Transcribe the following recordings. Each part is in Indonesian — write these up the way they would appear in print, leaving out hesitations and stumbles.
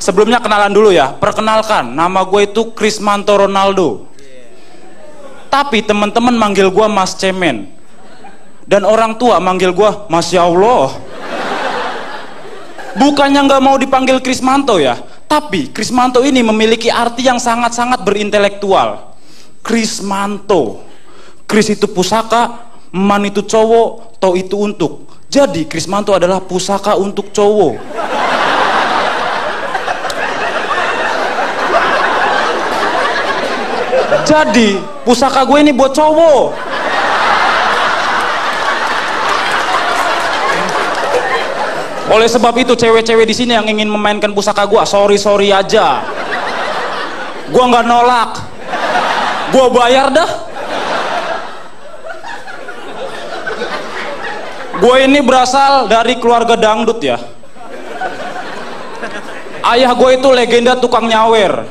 Sebelumnya kenalan dulu ya. Perkenalkan, nama gue itu Krismanto Ronaldo. Tapi teman-teman manggil gue Mas Cemen. Dan orang tua manggil gue Masya Allah. Bukannya nggak mau dipanggil Krismanto ya, tapi Krismanto ini memiliki arti yang sangat-sangat berintelektual. Krismanto, Kris itu pusaka, man itu cowok, to itu untuk. Jadi Krismanto adalah pusaka untuk cowok. Jadi pusaka gue ini buat cowok. Oleh sebab itu cewek-cewek di sini yang ingin memainkan pusaka gua, sorry aja. Gua nggak nolak. Gua bayar dah. Gua ini berasal dari keluarga dangdut ya. Ayah gue itu legenda tukang nyawer.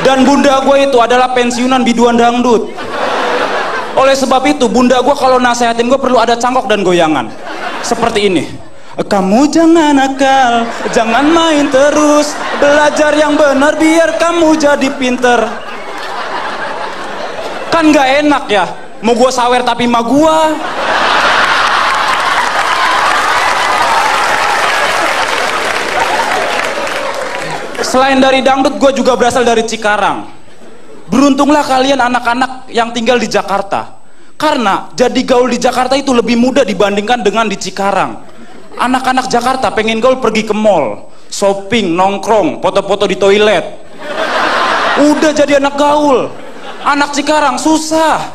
Dan bunda gue itu adalah pensiunan biduan dangdut. Oleh sebab itu, bunda gue kalau nasehatin gue perlu ada cangkok dan goyangan. Seperti ini. Kamu jangan nakal, jangan main terus, belajar yang benar biar kamu jadi pinter. Kan gak enak ya, mau gue sawer tapi ma gue. Selain dari dangdut, gue juga berasal dari Cikarang. Beruntunglah kalian anak-anak yang tinggal di Jakarta, karena jadi gaul di Jakarta itu lebih mudah dibandingkan dengan di Cikarang. Anak-anak Jakarta pengen gaul pergi ke mall, shopping, nongkrong, foto-foto di toilet, udah jadi anak gaul. Anak Cikarang susah,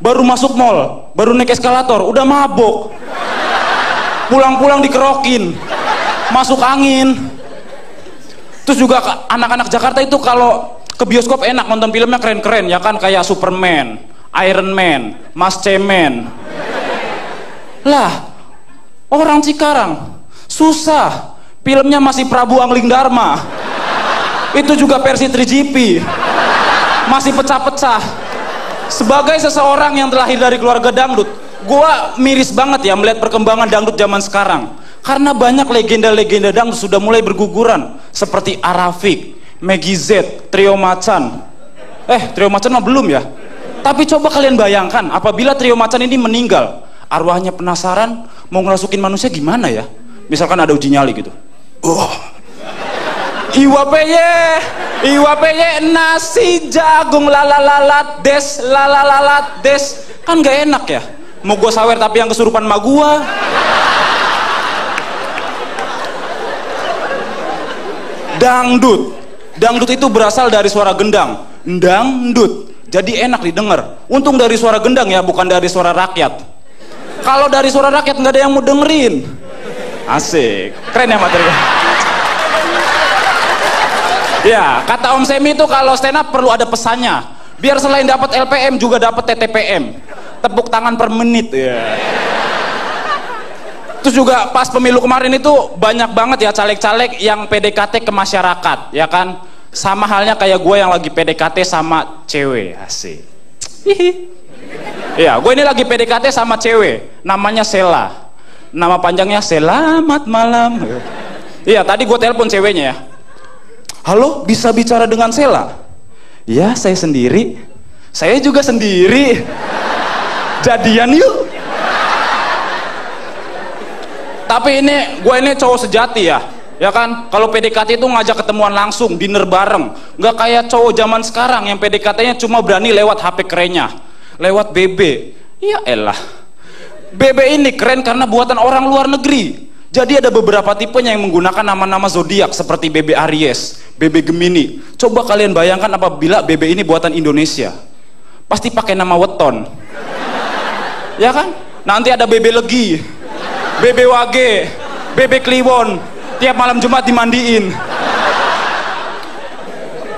baru masuk mall, baru naik eskalator, udah mabok, pulang-pulang dikerokin, masuk angin. Terus juga anak-anak Jakarta itu kalau ke bioskop enak, nonton filmnya keren-keren ya kan, kayak Superman, Iron Man, Mas Cemen. Lah, orang Cikarang susah, filmnya masih Prabu Angling Dharma. Itu juga versi 3GP. Masih pecah-pecah. Sebagai seseorang yang terlahir dari keluarga dangdut, gua miris banget ya melihat perkembangan dangdut zaman sekarang. Karena banyak legenda-legenda dangdut sudah mulai berguguran, seperti Arafik, Meggy Z, Trio Macan. Trio Macan mah belum ya. Tapi coba kalian bayangkan, apabila Trio Macan ini meninggal, arwahnya penasaran mau ngerasukin manusia gimana ya? Misalkan ada uji nyali gitu. Iwa peye nasi jagung lalalalat des. Kan gak enak ya. Mau gua sawer tapi yang kesurupan ma gua. Dangdut itu berasal dari suara gendang, dangdut. Jadi enak didengar. Untung dari suara gendang ya, bukan dari suara rakyat. Kalau dari suara rakyat nggak ada yang mau dengerin. Asik, keren ya materi. Ya, kata Om Semi itu kalau stand up perlu ada pesannya. Biar selain dapat LPM juga dapat TTPM. Tepuk tangan per menit ya. Terus juga pas pemilu kemarin itu banyak banget ya caleg-caleg yang PDKT ke masyarakat, ya kan? Sama halnya kayak gue yang lagi PDKT sama cewek, asik. Ya, gue ini lagi PDKT sama cewek, namanya Sela. Nama panjangnya Selamat Malam. Iya, tadi gue telepon ceweknya ya. Halo, bisa bicara dengan Sela? Ya, saya sendiri. Saya juga sendiri. Jadian yuk. Tapi gue ini cowok sejati ya kan? Kalau PDKT itu ngajak ketemuan langsung, dinner bareng. Nggak kayak cowok zaman sekarang yang PDKT-nya cuma berani lewat HP kerennya, lewat BB. Ya elah, BB ini keren karena buatan orang luar negeri. Jadi ada beberapa tipenya yang menggunakan nama-nama zodiak seperti BB Aries, BB Gemini. Coba kalian bayangkan apabila BB ini buatan Indonesia, pasti pakai nama weton, ya kan? Nanti ada BB Legi, BB Wage, BB Kliwon, tiap malam Jumat dimandiin.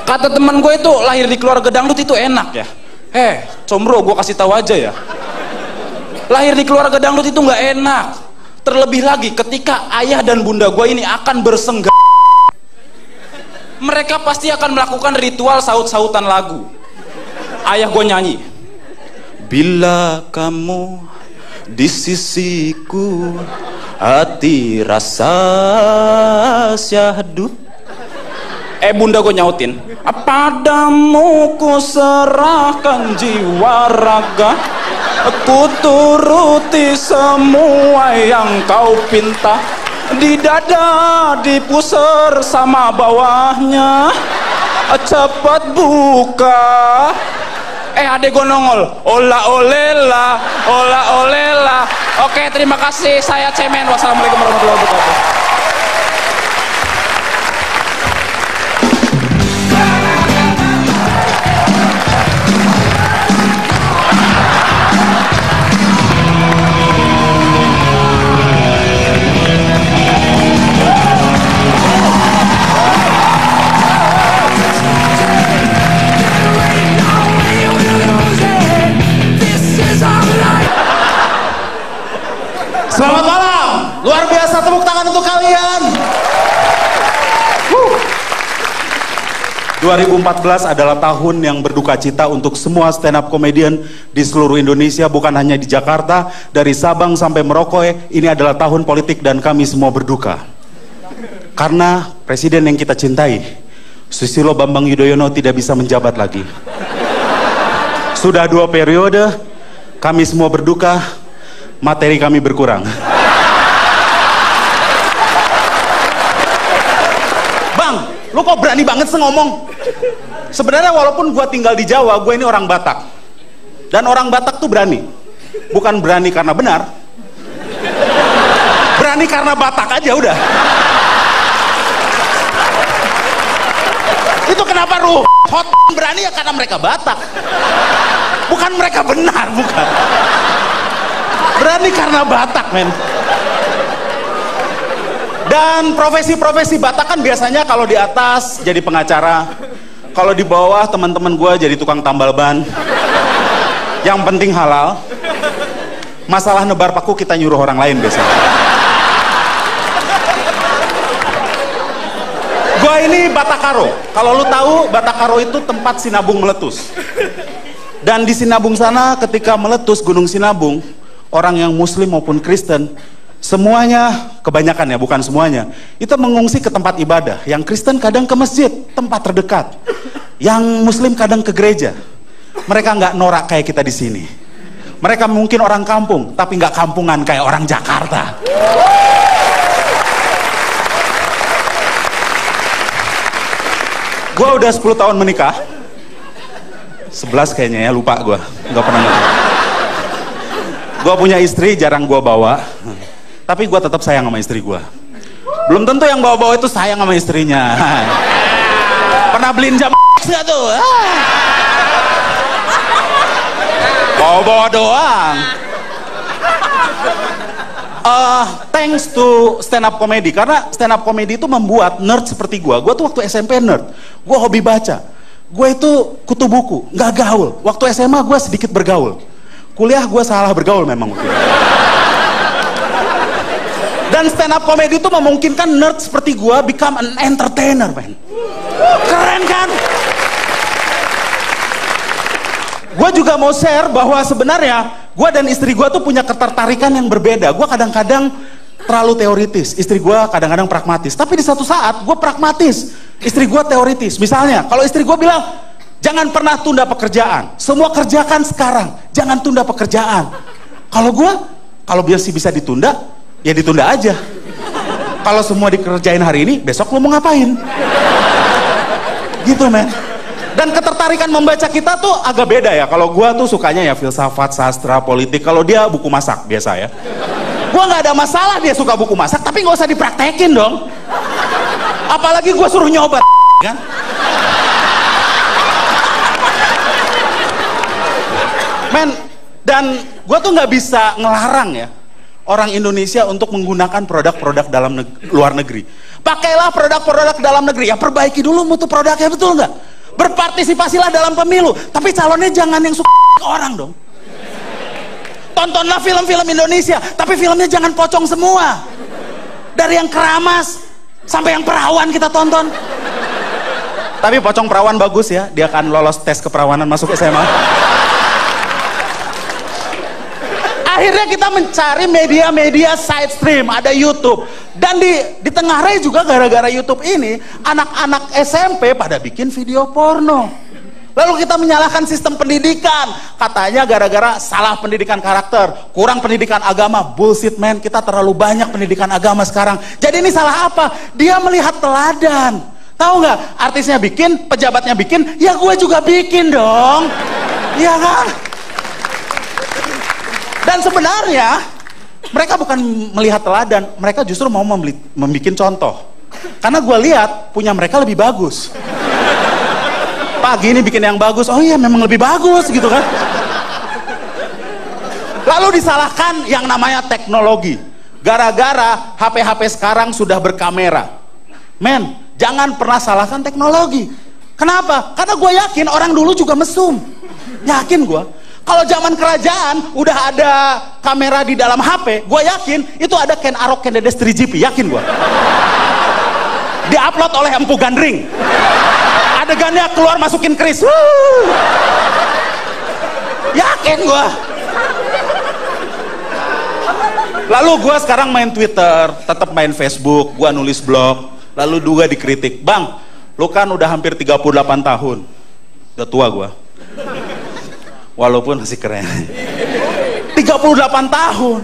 Kata teman gue itu lahir di keluarga dangdut itu enak ya. Combro, gue kasih tahu aja ya. Lahir di keluarga dangdut itu nggak enak. Terlebih lagi ketika ayah dan bunda gue ini akan bersenggak, mereka pasti akan melakukan ritual saut-sautan lagu. Ayah gue nyanyi, bila kamu di sisiku, hati rasa syahdu. Bunda gue nyautin, padamu ku serahkan jiwa raga, ku turuti semua yang kau pinta. Di dada dipusar sama bawahnya, cepat buka. Adek gue nongol, ola olela, ola olela. Oke, terima kasih, saya Cemen. Wassalamualaikum warahmatullahi wabarakatuh. Selamat malam, luar biasa, tepuk tangan untuk kalian. 2014 adalah tahun yang berduka cita untuk semua stand up comedian di seluruh Indonesia, bukan hanya di Jakarta, dari Sabang sampai Merauke. Ini adalah tahun politik dan kami semua berduka. Karena presiden yang kita cintai, Susilo Bambang Yudhoyono, tidak bisa menjabat lagi. Sudah 2 periode, kami semua berduka, materi kami berkurang. Bang, lu kok berani banget sih ngomong? Sebenarnya walaupun gua tinggal di Jawa, gue ini orang Batak. Dan orang Batak tuh berani. Bukan berani karena benar. Berani karena Batak aja udah. Itu kenapa lu hot berani ya karena mereka Batak. Bukan mereka benar, bukan. Berani karena Batak, men. Dan profesi-profesi Batak kan biasanya kalau di atas jadi pengacara, kalau di bawah teman-teman gue jadi tukang tambal ban. Yang penting halal. Masalah nebar paku kita nyuruh orang lain biasanya. Gue ini Batakaro. Kalau lu tahu, Batakaro itu tempat Sinabung meletus. Dan di Sinabung sana ketika meletus Gunung Sinabung, orang yang Muslim maupun Kristen, semuanya, kebanyakan ya, bukan semuanya, itu mengungsi ke tempat ibadah. Yang Kristen kadang ke masjid, tempat terdekat. Yang Muslim kadang ke gereja. Mereka nggak norak kayak kita di sini. Mereka mungkin orang kampung, tapi nggak kampungan kayak orang Jakarta. Gua udah 10 tahun menikah. 11 kayaknya ya, lupa gua. Nggak pernah ngerti. Gua punya istri, jarang gua bawa. Tapi gua tetap sayang sama istri gua. Belum tentu yang bawa-bawa itu sayang sama istrinya. Pernah beliin jam nggak tuh? Bawa-bawa doang. Thanks to stand up comedy, karena stand up comedy itu membuat nerd seperti gua tuh waktu SMP nerd, gua hobi baca, gua itu kutu buku, nggak gaul. Waktu SMA gua sedikit bergaul, kuliah gua salah bergaul memang. Dan stand up comedy itu memungkinkan nerd seperti gua become an entertainer, man. Keren kan? Gue juga mau share bahwa sebenarnya gue dan istri gue tuh punya ketertarikan yang berbeda. Gue kadang-kadang terlalu teoritis, istri gue kadang-kadang pragmatis. Tapi di satu saat gue pragmatis, istri gue teoritis. Misalnya, kalau istri gue bilang, jangan pernah tunda pekerjaan, semua kerjakan sekarang, jangan tunda pekerjaan. Kalau gue, kalau bisa ditunda, ya ditunda aja. Kalau semua dikerjain hari ini, besok lo mau ngapain? Gitu, men. Dan ketertarikan membaca kita tuh agak beda ya. Kalau gua tuh sukanya ya filsafat, sastra, politik. Kalau dia buku masak biasa ya. Gua nggak ada masalah dia suka buku masak, tapi nggak usah dipraktekin dong. Apalagi gua suruh nyoba, kan? Men, dan gua tuh nggak bisa ngelarang ya orang Indonesia untuk menggunakan produk-produk luar negeri. Pakailah produk-produk dalam negeri. Ya perbaiki dulu mutu produknya, betul nggak? Berpartisipasilah dalam pemilu, tapi calonnya jangan yang suka orang dong. Tontonlah film-film Indonesia, tapi filmnya jangan pocong semua. Dari yang keramas sampai yang perawan kita tonton. Tapi pocong perawan bagus ya, dia akan lolos tes keperawanan masuk SMA. Akhirnya kita mencari media-media side stream, ada YouTube. Dan di tengah raya juga gara-gara YouTube ini, anak-anak SMP pada bikin video porno. Lalu kita menyalahkan sistem pendidikan. Katanya gara-gara salah pendidikan karakter, kurang pendidikan agama. Bullshit man, kita terlalu banyak pendidikan agama sekarang. Jadi ini salah apa? Dia melihat teladan. Tahu nggak? Artisnya bikin, pejabatnya bikin, ya gue juga bikin dong. Iya kan? Dan sebenarnya mereka bukan melihat teladan, mereka justru mau membuat contoh. Karena gue lihat punya mereka lebih bagus. Pagi ini bikin yang bagus, oh iya memang lebih bagus gitu kan. Lalu disalahkan yang namanya teknologi. Gara-gara HP-HP sekarang sudah berkamera. Men, jangan pernah salahkan teknologi. Kenapa? Karena gue yakin orang dulu juga mesum. Yakin gue. Kalau zaman kerajaan udah ada kamera di dalam HP, gue yakin itu ada Ken Arok Ken Dedes 3GP, yakin gue. Diupload oleh Empu Gandring. Adegannya keluar masukin keris. Yakin gue. Lalu gue sekarang main Twitter, tetap main Facebook, gue nulis blog, lalu juga dikritik. Bang, lu kan udah hampir 38 tahun. Udah tua gue. Walaupun masih keren. 38 tahun.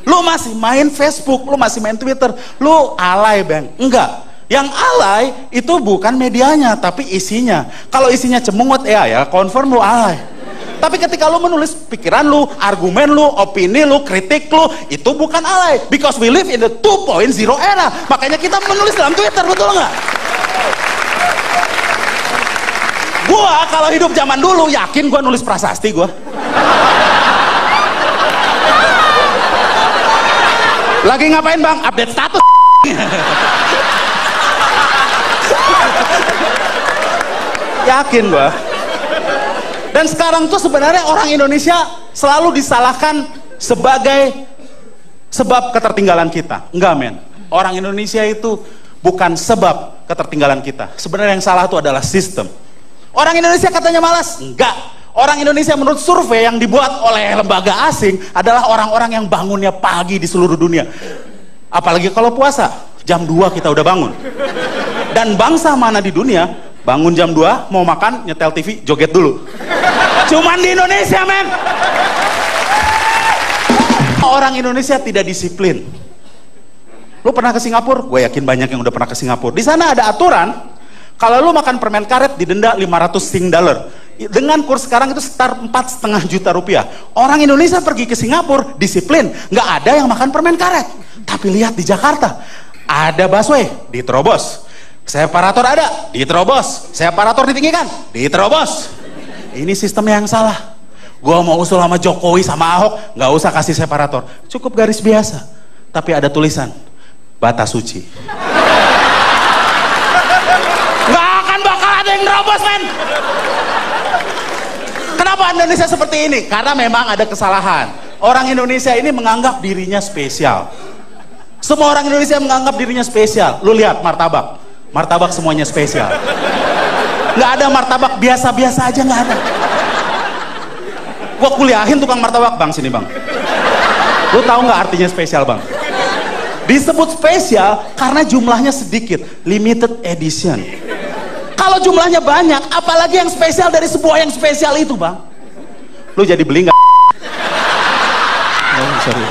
Lu masih main Facebook, lu masih main Twitter. Lu alay, Bang. Enggak. Yang alay itu bukan medianya, tapi isinya. Kalau isinya cemungut, ya confirm lu alay. Tapi ketika lu menulis pikiran lu, argumen lu, opini lu, kritik lu, itu bukan alay. Because we live in the 2.0 era. Makanya kita menulis dalam Twitter, betul nggak? Gua kalau hidup zaman dulu yakin gua nulis prasasti gua. Lagi ngapain bang? Update status. Yakin gua. Dan sekarang tuh sebenarnya orang Indonesia selalu disalahkan sebagai sebab ketertinggalan kita. Enggak men. Orang Indonesia itu bukan sebab ketertinggalan kita. Sebenarnya yang salah itu adalah sistem. Orang Indonesia katanya malas? Enggak. Orang Indonesia menurut survei yang dibuat oleh lembaga asing adalah orang-orang yang bangunnya pagi di seluruh dunia. Apalagi kalau puasa, jam 2 kita udah bangun. Dan bangsa mana di dunia bangun jam 2 mau makan, nyetel TV, joget dulu. Cuman di Indonesia men. Orang Indonesia tidak disiplin. Lu pernah ke Singapura? Gue yakin banyak yang udah pernah ke Singapura. Di sana ada aturan. Kalau lu makan permen karet didenda 500 Sing dollar. Dengan kurs sekarang itu sekitar 4,5 juta rupiah. Orang Indonesia pergi ke Singapura disiplin, nggak ada yang makan permen karet. Tapi lihat di Jakarta, ada busway diterobos, separator ada diterobos, separator ditinggikan diterobos. Ini sistem yang salah. Gua mau usul sama Jokowi sama Ahok, nggak usah kasih separator, cukup garis biasa. Tapi ada tulisan batas suci. Ada yang nerobos men. Kenapa Indonesia seperti ini? Karena memang ada kesalahan. Orang Indonesia ini menganggap dirinya spesial. Semua orang Indonesia menganggap dirinya spesial. Lu lihat martabak, martabak semuanya spesial. Nggak ada martabak biasa-biasa aja, nggak ada. Gua kuliahin tukang martabak, bang sini bang. Lu tahu nggak artinya spesial bang? Disebut spesial karena jumlahnya sedikit, limited edition. Kalau jumlahnya banyak, apalagi yang spesial dari sebuah yang spesial itu bang. Lu jadi beli nggak? Oh, sorry.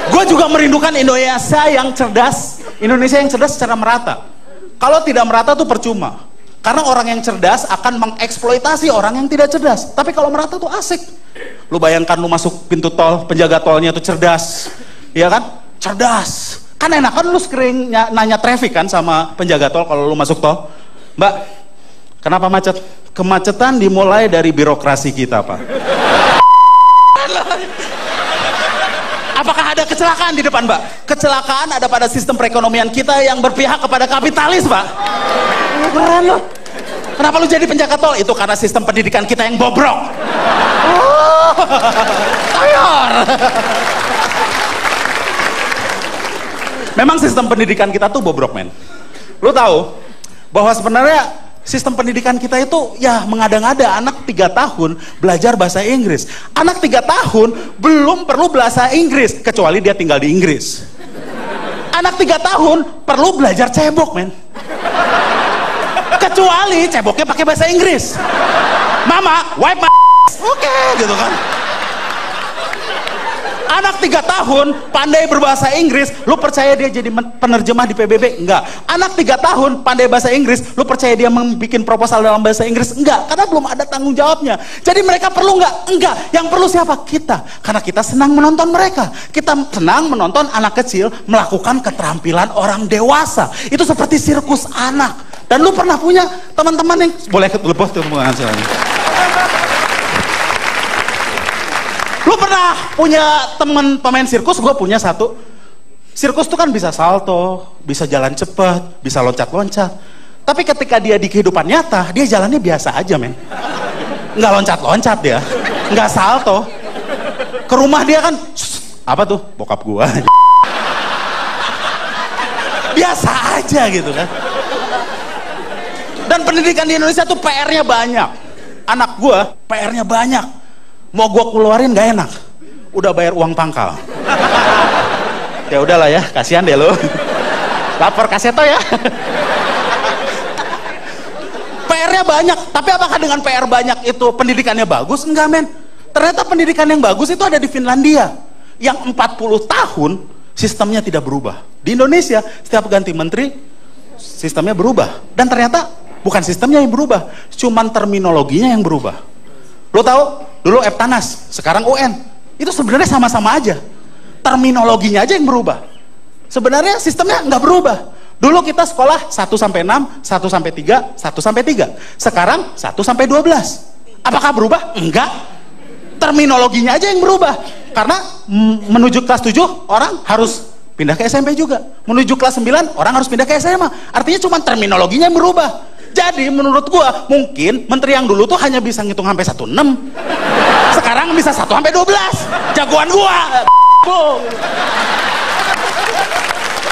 Gue juga merindukan Indonesia yang cerdas. Indonesia yang cerdas secara merata. Kalau tidak merata tuh percuma. Karena orang yang cerdas akan mengeksploitasi orang yang tidak cerdas. Tapi kalau merata tuh asik. Lu bayangkan lu masuk pintu tol, penjaga tolnya tuh cerdas. Iya kan? Cerdas. Kan enak kan lu sering nanya traffic kan sama penjaga tol kalau lu masuk tol. Mbak, kenapa macet? Kemacetan dimulai dari birokrasi kita, Pak. Apakah ada kecelakaan di depan, Mbak? Kecelakaan ada pada sistem perekonomian kita yang berpihak kepada kapitalis, Pak. Keren loh. Kenapa lu jadi penjaga tol? Itu karena sistem pendidikan kita yang bobrok. Oh, koyor. Memang sistem pendidikan kita tuh bobrok, men. Lu tahu bahwa sebenarnya sistem pendidikan kita itu ya mengada-ngada. Anak 3 tahun belajar bahasa Inggris. Anak 3 tahun belum perlu bahasa Inggris kecuali dia tinggal di Inggris. Anak 3 tahun perlu belajar cebok, men. Kecuali ceboknya pakai bahasa Inggris. Mama, wipe my oke, gitu kan. Anak 3 tahun pandai berbahasa Inggris, lu percaya dia jadi penerjemah di PBB? Enggak. Anak 3 tahun pandai bahasa Inggris, lu percaya dia membuat proposal dalam bahasa Inggris? Enggak, karena belum ada tanggung jawabnya. Jadi mereka perlu enggak? Enggak. Yang perlu siapa? Kita. Karena kita senang menonton mereka. Kita senang menonton anak kecil melakukan keterampilan orang dewasa. Itu seperti sirkus anak. Dan lu pernah punya teman-teman yang boleh lepas tuh lu pernah punya temen pemain sirkus? Gue punya satu. Sirkus tuh kan bisa salto, bisa jalan cepat, bisa loncat-loncat. Tapi ketika dia di kehidupan nyata, dia jalannya biasa aja, men. Nggak loncat-loncat dia, nggak salto. Ke rumah dia kan, apa tuh? Bokap gua. Biasa aja gitu kan. Dan pendidikan di Indonesia tuh PR-nya banyak. Anak gua PR-nya banyak. Mau gua keluarin gak enak, udah bayar uang pangkal. Ya udahlah ya, kasihan deh lo. Lapor Kaseto ya. PR-nya banyak, tapi apakah dengan PR banyak itu pendidikannya bagus? Enggak, men. Ternyata pendidikan yang bagus itu ada di Finlandia, yang 40 tahun sistemnya tidak berubah. Di Indonesia setiap ganti menteri sistemnya berubah, dan ternyata bukan sistemnya yang berubah, cuman terminologinya yang berubah. Lo tahu? Dulu Eptanas, sekarang UN. Itu sebenarnya sama-sama aja. Terminologinya aja yang berubah. Sebenarnya sistemnya nggak berubah. Dulu kita sekolah 1 sampai 6, 1 sampai 3, 1 sampai 3. Sekarang 1 sampai 12. Apakah berubah? Enggak. Terminologinya aja yang berubah. Karena menuju kelas 7 orang harus pindah ke SMP juga. Menuju kelas 9 orang harus pindah ke SMA. Artinya cuma terminologinya yang berubah. Jadi menurut gua mungkin menteri yang dulu tuh hanya bisa ngitung sampai 16. Sekarang bisa 1 sampai 12. Jagoan gua.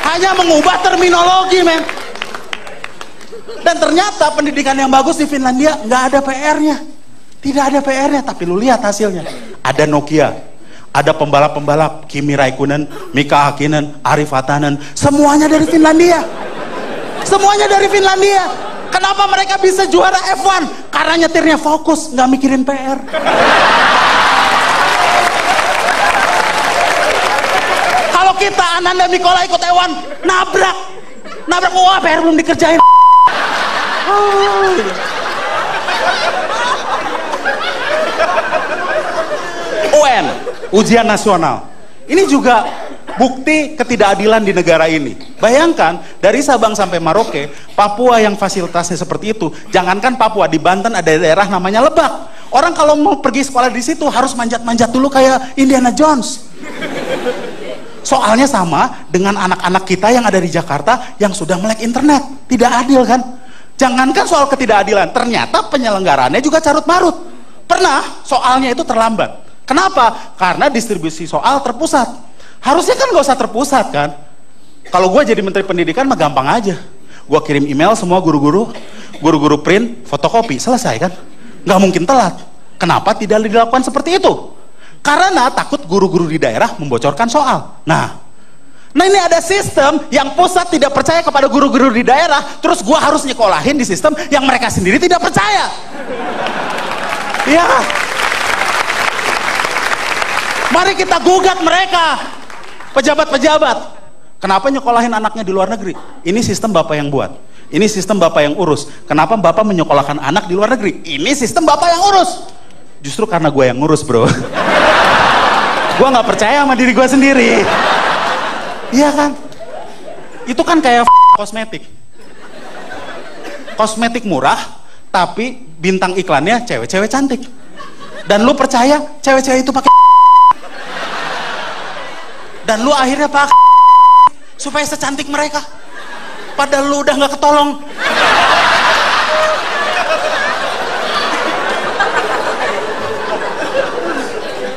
Hanya mengubah terminologi, men. Dan ternyata pendidikan yang bagus di Finlandia nggak ada PR-nya. Tidak ada PR-nya, tapi lu lihat hasilnya. Ada Nokia, ada pembalap-pembalap, Kimi Raikkonen, Mika Hakkinen, Ari Vatanen, semuanya dari Finlandia. Semuanya dari Finlandia. Kenapa mereka bisa juara F1? Karena nyetirnya fokus, nggak mikirin PR. Kalau kita Ananda Mikola ikut F1, nabrak, wah PR belum dikerjain. UN, ujian nasional. Ini juga bukti ketidakadilan di negara ini. Bayangkan, dari Sabang sampai Merauke, Papua yang fasilitasnya seperti itu. Jangankan Papua, di Banten ada daerah namanya Lebak. Orang kalau mau pergi sekolah di situ harus manjat-manjat dulu kayak Indiana Jones. Soalnya sama dengan anak-anak kita yang ada di Jakarta yang sudah melek internet. Tidak adil kan? Jangankan soal ketidakadilan, ternyata penyelenggaraannya juga carut-marut. Pernah soalnya itu terlambat. Kenapa? Karena distribusi soal terpusat. Harusnya kan gak usah terpusat kan. Kalau gue jadi menteri pendidikan mah gampang aja. Gue kirim email semua guru-guru print, fotokopi, selesai kan. Gak mungkin telat. Kenapa tidak dilakukan seperti itu? Karena takut guru-guru di daerah membocorkan soal. Nah ini ada sistem yang pusat tidak percaya kepada guru-guru di daerah, terus gue harus nyekolahin di sistem yang mereka sendiri tidak percaya. Iya. Mari kita gugat mereka, pejabat-pejabat. Kenapa nyekolahin anaknya di luar negeri? Ini sistem bapak yang buat. Ini sistem bapak yang urus. Kenapa bapak menyekolahkan anak di luar negeri? Ini sistem bapak yang urus. Justru karena gue yang ngurus, bro. Gue nggak percaya sama diri gue sendiri. Iya kan? Itu kan kayak kosmetik. Kosmetik murah, tapi bintang iklannya cewek-cewek cantik. Dan lu percaya cewek-cewek itu pakai, dan lu akhirnya pakai supaya secantik mereka, padahal lu udah nggak ketolong.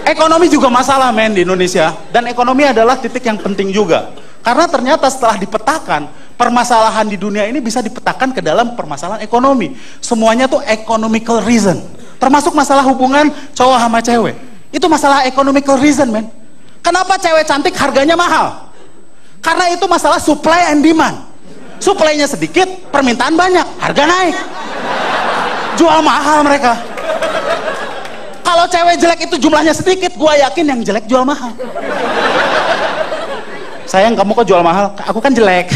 Ekonomi juga masalah, men, di Indonesia. Dan ekonomi adalah titik yang penting juga, karena ternyata setelah dipetakan permasalahan di dunia ini bisa dipetakan ke dalam permasalahan ekonomi. Semuanya tuh economical reason. Termasuk masalah hubungan cowok sama cewek. Itu masalah economical reason, men. Kenapa cewek cantik harganya mahal? Karena itu masalah supply and demand. Supply-nya sedikit, permintaan banyak, harga naik. Jual mahal mereka. Kalau cewek jelek itu jumlahnya sedikit, gua yakin yang jelek jual mahal. Sayang, kamu kok jual mahal? Aku kan jelek.